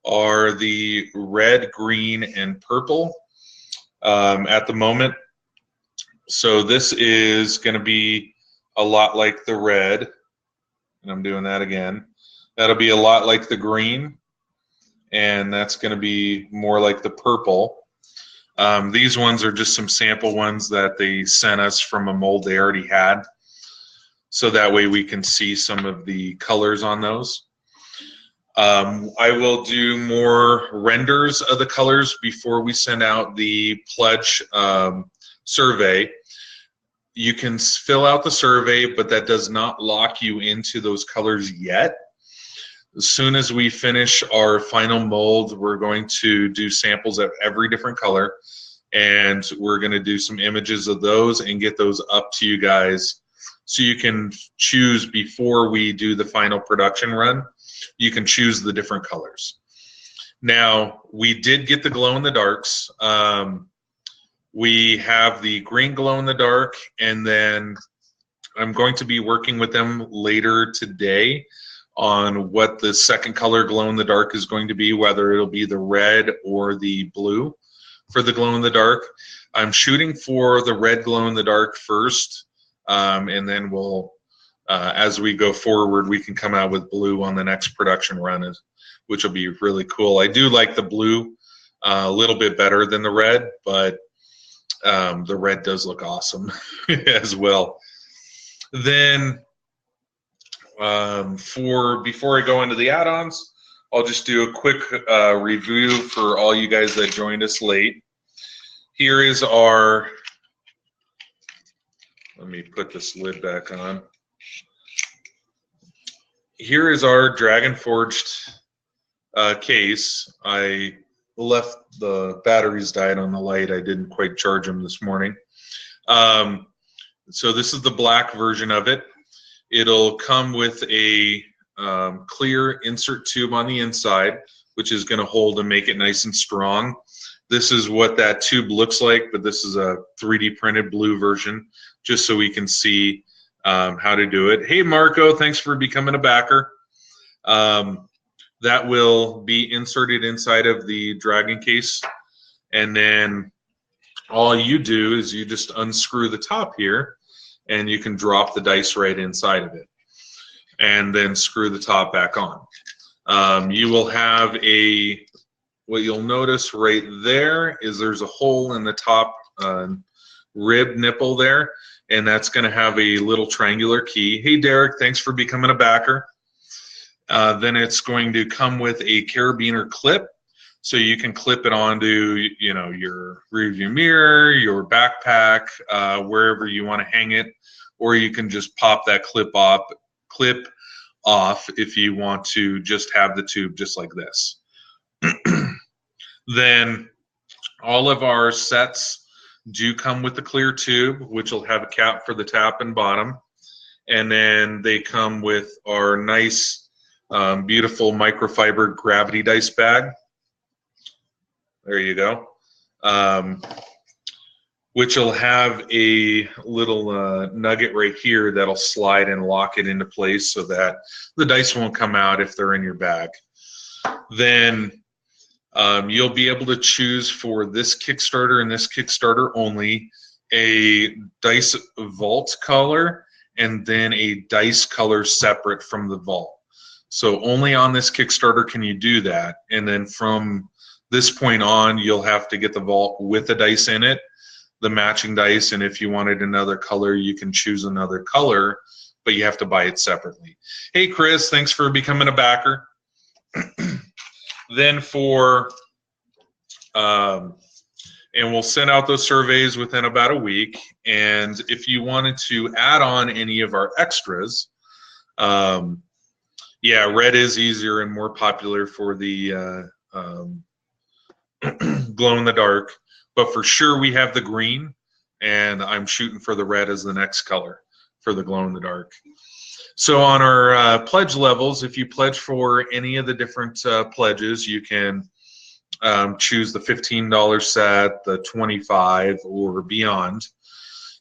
are the red, green, and purple at the moment. So this is going to be a lot like the red, and I'm doing that again. That'll be a lot like the green, and that's going to be more like the purple. These ones are just some sample ones that they sent us from a mold they already had, so that way we can see some of the colors on those. I will do more renders of the colors before we send out the pledge survey. You can fill out the survey, but that does not lock you into those colors yet. As soon as we finish our final mold, we're going to do samples of every different color, and we're going to do some images of those and get those up to you guys so you can choose before we do the final production run. You can choose the different colors. Now, we did get the glow-in-the-darks. We have the green glow-in-the-dark, and then I'm going to be working with them later today on what the second color glow-in-the-dark is going to be, whether it'll be the red or the blue for the glow-in-the-dark. I'm shooting for the red glow-in-the-dark first, and then we'll as we go forward, we can come out with blue on the next production run, which will be really cool. I do like the blue a little bit better than the red, but the red does look awesome as well. Then before I go into the add-ons, I'll just do a quick review for all you guys that joined us late. Here is our, let me put this lid back on. Here is our Dragon Forged case. I left the batteries died on the light. I didn't quite charge them this morning. So this is the black version of it. It'll come with a clear insert tube on the inside, which is going to hold and make it nice and strong. This is what that tube looks like, but this is a 3D printed blue version, just so we can see how to do it. Hey, Marco, thanks for becoming a backer. That will be inserted inside of the Dragon case, and then all you do is you just unscrew the top here, and you can drop the dice right inside of it, and then screw the top back on. You will have a what you'll notice right there is there's a hole in the top rib nipple there, and that's going to have a little triangular key. Hey, Derek, thanks for becoming a backer. Then it's going to come with a carabiner clip, so you can clip it onto, you know, your rearview mirror, your backpack, wherever you want to hang it, or you can just pop that clip off if you want to just have the tube just like this. Then all of our sets do come with the clear tube, which will have a cap for the top and bottom, and then they come with our nice, beautiful microfiber gravity dice bag. There you go. Which will have a little nugget right here that'll slide and lock it into place so that the dice won't come out if they're in your bag. Then you'll be able to choose for this Kickstarter and this Kickstarter only a dice vault color and then a dice color separate from the vault. So only on this Kickstarter can you do that. And then from this point on, you'll have to get the vault with the dice in it, the matching dice, and if you wanted another color, you can choose another color, but you have to buy it separately. Hey, Chris, thanks for becoming a backer. Then and we'll send out those surveys within about a week, and if you wanted to add on any of our extras, yeah, red is easier and more popular for the glow in the dark, but for sure we have the green, and I'm shooting for the red as the next color for the glow in the dark. So on our pledge levels, if you pledge for any of the different pledges, you can choose the $15 set, the $25, or beyond.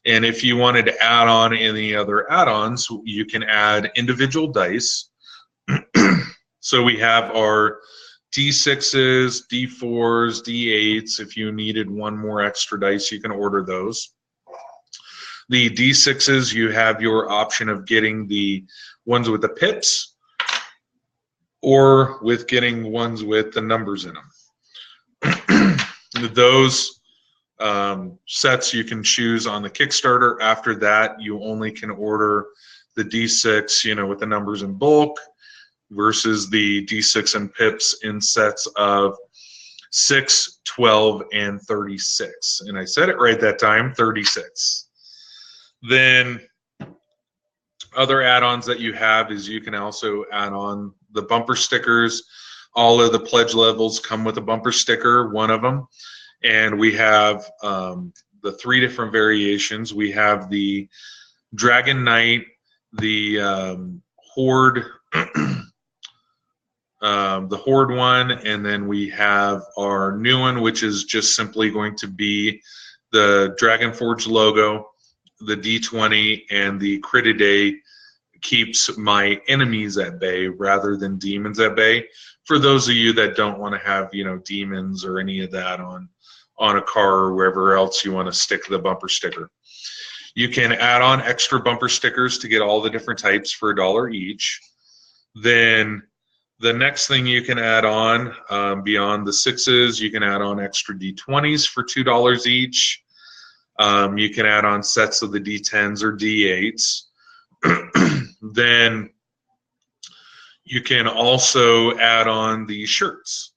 And if you wanted to add on any other add-ons, you can add individual dice. So we have our D6s, D4s, D8s. If you needed one more extra dice, you can order those. The D6s, you have your option of getting the ones with the pips or with getting ones with the numbers in them. Those sets you can choose on the Kickstarter. After that, you only can order the D6, you know, with the numbers in bulk, versus the D6 and pips in sets of 6, 12, and 36. And I said it right that time, 36. Then other add-ons that you have is you can also add on the bumper stickers. All of the pledge levels come with a bumper sticker, one of them. And we have the 3 different variations. We have the Dragon Knight, the Horde, the Horde one, and then we have our new one, which is just simply going to be the Dragon Forge logo, the D20, and the Critidae keeps my enemies at bay rather than demons at bay. For those of you that don't want to have, you know, demons or any of that on a car or wherever else you want to stick the bumper sticker. You can add on extra bumper stickers to get all the different types for $1 each. Then the next thing you can add on, beyond the 6s, you can add on extra D20s for $2 each. You can add on sets of the D10s or D8s. Then you can also add on the shirts.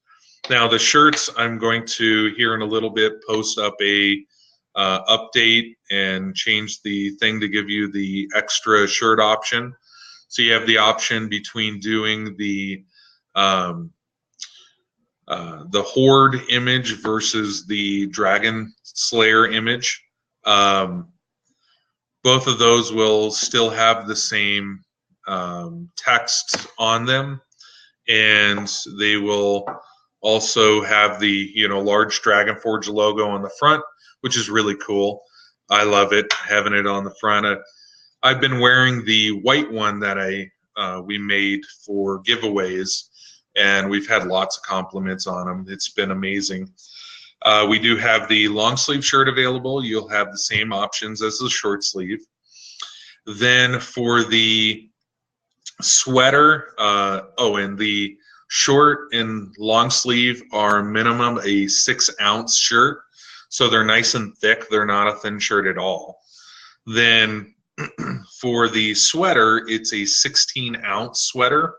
Now the shirts, I'm going to, here in a little bit, post up a update and change the thing to give you the extra shirt option. So you have the option between doing the Horde image versus the Dragon Slayer image. Both of those will still have the same text on them, and they will also have the, you know, large Dragon Forge logo on the front, which is really cool. I love it, having it on the front. I've been wearing the white one that we made for giveaways, and we've had lots of compliments on them. It's been amazing. We do have the long sleeve shirt available. You'll have the same options as the short sleeve. Then for the sweater, and the Short and long sleeve are minimum a 6-ounce shirt, so they're nice and thick. They're not a thin shirt at all. Then for the sweater, it's a 16-ounce sweater,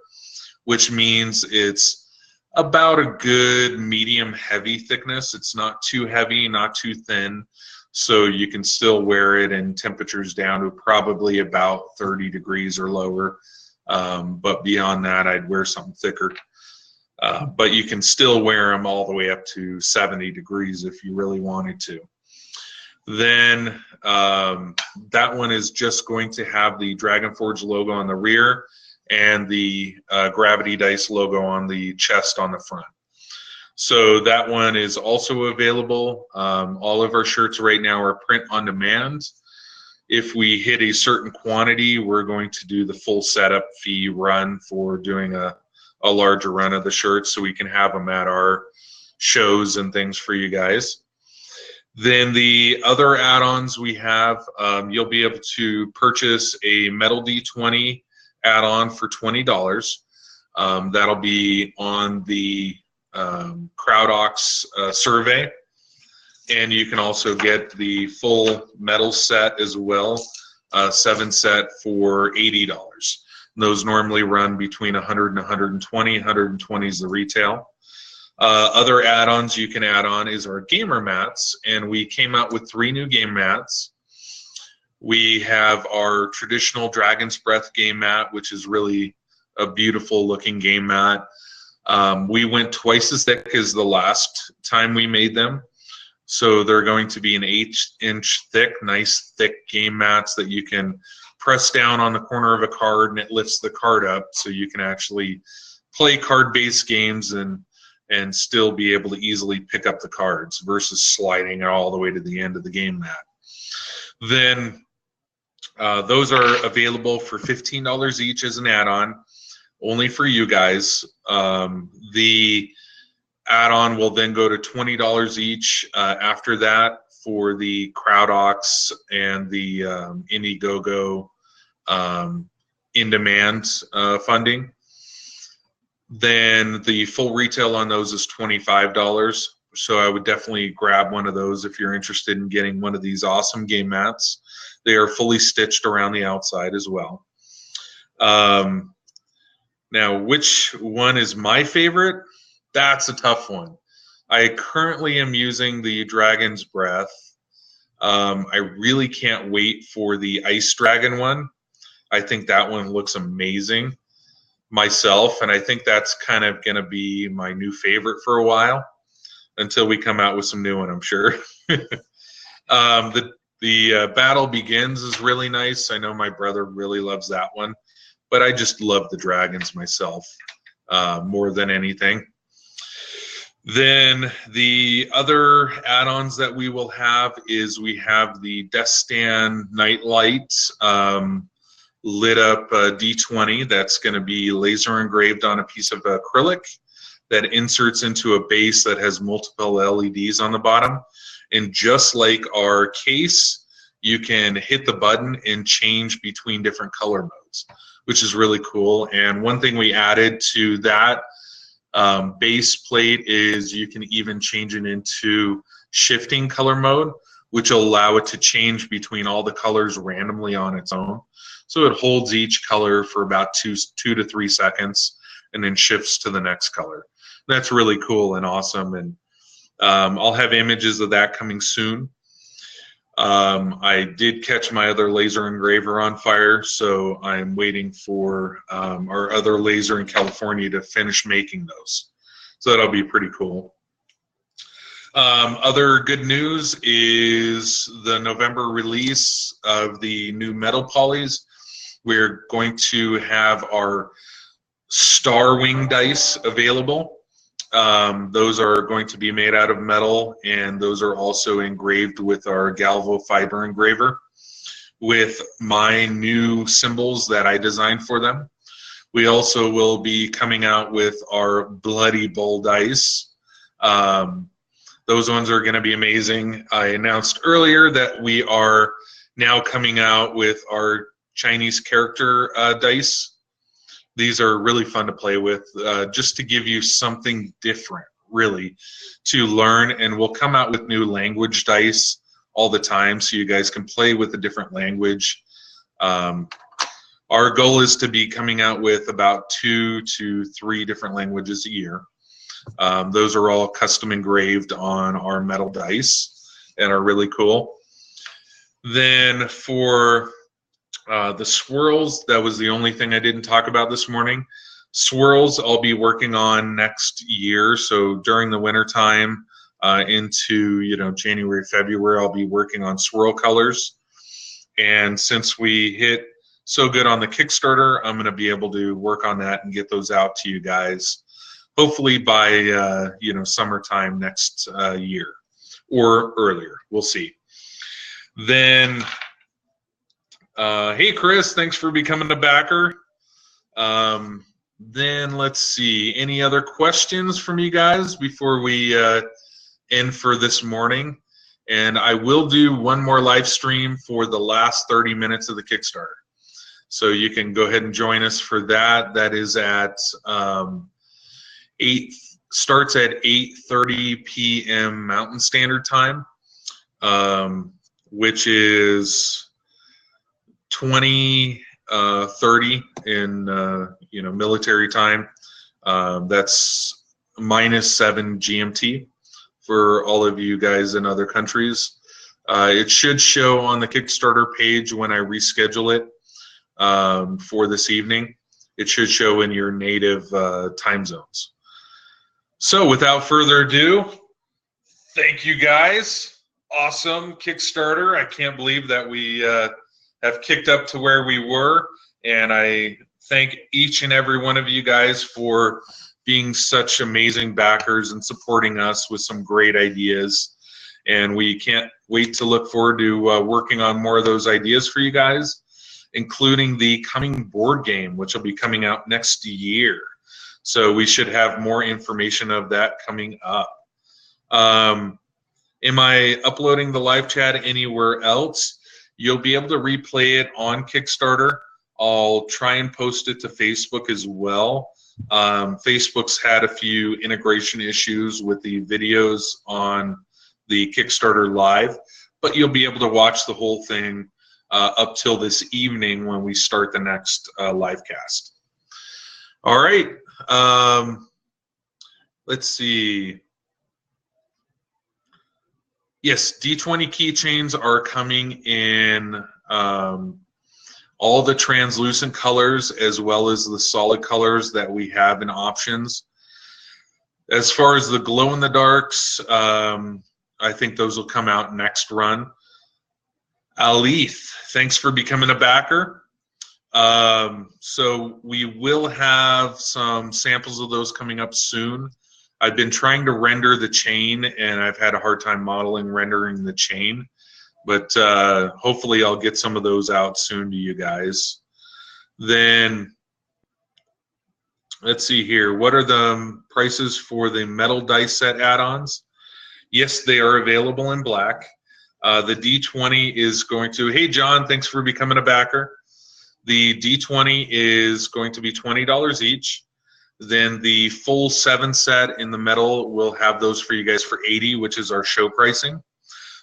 which means it's about a good medium heavy thickness. It's not too heavy, not too thin, so you can still wear it in temperatures down to probably about 30 degrees or lower. But beyond that, I'd wear something thicker. But you can still wear them all the way up to 70 degrees if you really wanted to. Then that one is just going to have the Dragon Forge logo on the rear and the Gravity Dice logo on the chest on the front. So that one is also available. All of our shirts right now are print on demand. If we hit a certain quantity, we're going to do the full setup fee run for doing a larger run of the shirts so we can have them at our shows and things for you guys. Then the other add-ons we have, you'll be able to purchase a Metal D20 add-on for $20. That'll be on the CrowdOx survey. And you can also get the full metal set as well, 7 set for $80. Those normally run between 100 and 120. 120 is the retail. Other add-ons you can add on is our gamer mats, and we came out with 3 new game mats. We have our traditional Dragon's Breath game mat, which is really a beautiful looking game mat. We went twice as thick as the last time we made them. So they're going to be an 8-inch thick, nice thick game mats that you can press down on the corner of a card and it lifts the card up, so you can actually play card-based games and still be able to easily pick up the cards versus sliding it all the way to the end of the game mat. Then those are available for $15 each as an add-on, only for you guys. The add-on will then go to $20 each after that for the CrowdOx and the Indiegogo in-demand funding. Then the full retail on those is $25. So I would definitely grab one of those if you're interested in getting one of these awesome game mats. They are fully stitched around the outside as well. Now, which one is my favorite? That's a tough one. I currently am using the Dragon's Breath. I really can't wait for the Ice Dragon one. I think that one looks amazing myself, and I think that's kind of going to be my new favorite for a while until we come out with some new one, I'm sure. The Battle Begins is really nice. I know my brother really loves that one, but I just love the dragons myself more than anything. Then the other add-ons that we will have is we have the Death Stand Nightlight lit up D20 that's going to be laser engraved on a piece of acrylic that inserts into a base that has multiple LEDs on the bottom. And just like our case, you can hit the button and change between different color modes, which is really cool. And one thing we added to that base plate is you can even change it into shifting color mode, which will allow it to change between all the colors randomly on its own. So it holds each color for about 2 to 3 seconds and then shifts to the next color. That's really cool and awesome, and I'll have images of that coming soon. I did catch my other laser engraver on fire, so I'm waiting for our other laser in California to finish making those. So that'll be pretty cool. Other good news is the November release of the new metal polys. We're going to have our Star Wing dice available. Those are going to be made out of metal, and those are also engraved with our Galvo fiber engraver with my new symbols that I designed for them. We also will be coming out with our Bloody Bull dice. Those ones are going to be amazing. I announced earlier that we are now coming out with our Chinese character dice, These are really fun to play with, just to give you something different, really, to learn. And we'll come out with new language dice all the time, so you guys can play with a different language. Our goal is to be coming out with about 2 to 3 different languages a year. Those are all custom engraved on our metal dice and are really cool. Then for the swirls, that was the only thing I didn't talk about this morning. Swirls I'll be working on next year. So during the winter time into January, February, I'll be working on swirl colors. And since we hit so good on the Kickstarter, I'm going to be able to work on that and get those out to you guys, hopefully by summertime next year or earlier. We'll see. Then, hey Chris, thanks for becoming a backer. Then let's see, any other questions from you guys before we end for this morning? And I will do one more live stream for the last 30 minutes of the Kickstarter. So you can go ahead and join us for that. That is at starts at 8:30 p.m. Mountain Standard Time, which is 20:30 in military time. That's -7 GMT for all of you guys in other countries. It should show on the Kickstarter page when I reschedule it for this evening. It should show in your native time zones. So without further ado, thank you guys. Awesome Kickstarter. I can't believe that we have kicked up to where we were, and I thank each and every one of you guys for being such amazing backers and supporting us with some great ideas. And we can't wait to look forward to working on more of those ideas for you guys, including the coming board game, which will be coming out next year. So we should have more information of that coming up. Am I uploading the live chat anywhere else? You'll be able to replay it on Kickstarter. I'll try and post it to Facebook as well. Facebook's had a few integration issues with the videos on the Kickstarter live, but you'll be able to watch the whole thing up till this evening when we start the next live cast. All right. Let's see. Yes, D20 keychains are coming in all the translucent colors as well as the solid colors that we have in options. As far as the glow-in-the-darks, I think those will come out next run. Alith, thanks for becoming a backer. So we will have some samples of those coming up soon. I've been trying to render the chain, and I've had a hard time rendering the chain. But hopefully I'll get some of those out soon to you guys. Then, let's see here. What are the prices for the metal dice set add-ons? Yes, they are available in black. The D20 is going to, hey John, thanks for becoming a backer. The D20 is going to be $20 each. Then the full 7 set in the metal, we'll have those for you guys for $80, which is our show pricing.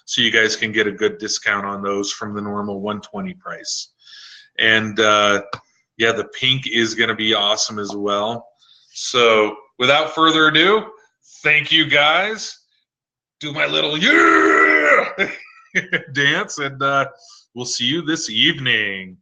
So you guys can get a good discount on those from the normal $120 price. And yeah, the pink is going to be awesome as well. So without further ado, thank you guys. Do my little yeah dance, and we'll see you this evening.